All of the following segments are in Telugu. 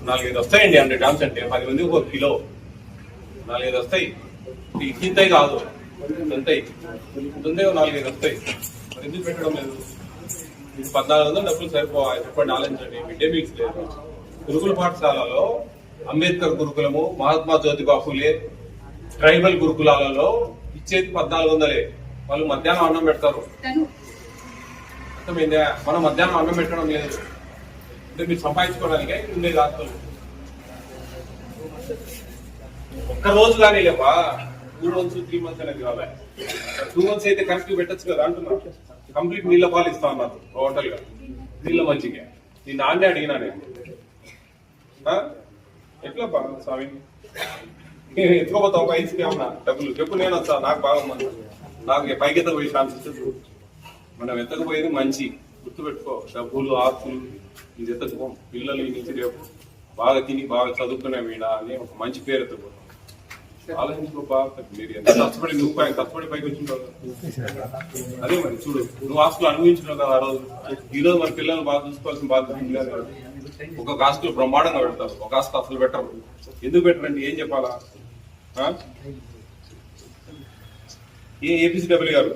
4-5 వస్తాయండి 100 గ్రామ్స్ అంటే 10 మందికి 1 కిలో 4-5 వస్తాయి. ఇంతయి కాదు ఎంతయి ఉందే 4-5 వస్తాయి. మరి ఎందుకు పెట్టడం లేదు? 1400 డబ్బులు సరిపోవాలి చెప్పండి, ఆలోచించండి. మిడ్ డే మీల్స్ లేదు. గురుకుల పాఠశాలలో అంబేద్కర్ గురుకులము, మహాత్మా జ్యోతిబా ఫులే, ట్రైబల్ గురుకులాలలో ఇచ్చేది 1400. వాళ్ళు మధ్యాహ్నం అన్నం పెడతారు. అర్థమైందా? మనం మధ్యాహ్నం అన్నం పెట్టడం లేదు అంటే మీరు సంపాదించుకోవడానికే ఉండేది ఆస్తులు. ఒక్క రోజు కానీ లేవా 2 months 3 months అనేది కావాలి. 2 months అయితే కరెక్ట్ పెట్టచ్చు కదా అంటున్నా. కంప్లీట్ నీళ్ళ పాలు ఇస్తా ఉన్నారు టోటల్ గా, నీళ్ళ మంచిగా. నీ నాన్నే అడిగినా నేను ఎట్లా స్వామి ఎత్తుకోపోతావు పైకి ఏమన్నా డబ్బులు చెప్పు, నేను వస్తా. నాకు బాగుంది, నాకు పైకి పోయి ఛాన్స్ మనం ఎత్తకపోయేది మంచి. గుర్తుపెట్టుకో, డబ్బులు ఆస్తులు ఇది ఎత్తకపో. పిల్లలు ఈ నుంచి రేపు బాగా తిని బాగా చదువుకునే వీడా అని ఒక మంచి పేరు ఎత్తకపోతాం. ఆలోచించుకోపా, మీరు ఎంత కష్టపడి నువ్వు కష్టపడి పైకి వచ్చింటావు. అదే మరి చూడు, నువ్వు ఆస్తులు అనుభవించినావు కదా ఆ రోజు. ఈ రోజు మరి పిల్లలు బాగా చూసుకోవాల్సిన బాధ్యత. ఒక ఆస్తులు బ్రహ్మాండంగా పెడతారు, ఒక ఆస్తు అసలు పెట్టరు. ఎందుకు పెట్టరండి? ఏం చెప్పాలా? ఏపీసీడబ్ల్యూ గారు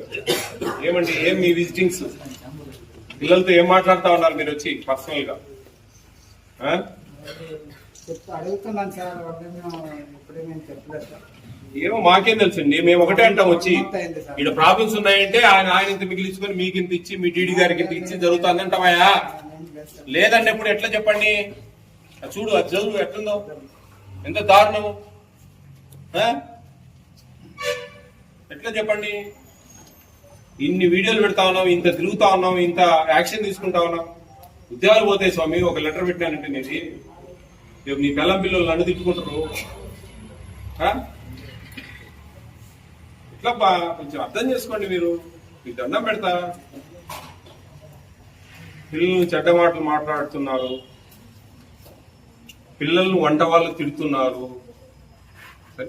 ఏమండి, ఏం మీ విజిటింగ్స్? పిల్లలతో ఏం మాట్లాడుతా ఉన్నారు మీరు వచ్చి పర్సనల్ గా? ఏమో మాకేం తెలుసండి, మేము ఒకటే అంటాం వచ్చి ఇక్కడ ప్రాబ్లమ్స్ ఉన్నాయంటే ఆయన ఇంత మిగిలించుకొని మీకు ఇంత ఇచ్చి మీ డీడీ గారికి ఇంత ఇచ్చి జరుగుతుంది అంటామయ్యా. లేదండి ఎప్పుడు ఎట్లా చెప్పండి? చూడు అది చదువు ఎట్లుందో, ఎంత దారుణము. ఎట్లా చెప్పండి? ఇన్ని వీడియోలు పెడతా ఉన్నాం, ఇంత తిరుగుతా ఉన్నాం, ఇంత యాక్షన్ తీసుకుంటా ఉన్నాం. ఉద్యోగాలు పోతాయి స్వామి. ఒక లెటర్ పెట్టానంటే నీది రేపు నీ పిల్లం పిల్లలు నన్ను తిట్టుకుంటారు. ఇట్లా కొంచెం అర్థం చేసుకోండి. మీరు మీకు దండం పెడతా. పిల్లలు చెడ్డ మాటలు మాట్లాడుతున్నారు, పిల్లలను వంట వాళ్ళు తిడుతున్నారు.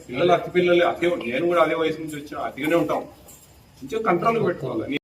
పిల్లలు అతి పిల్లలు అదే, నేను కూడా అదే వయసు నుంచి వచ్చా, అతిగానే ఉంటాం. కొంచెం కంట్రోల్ పెట్టుకోవాలి.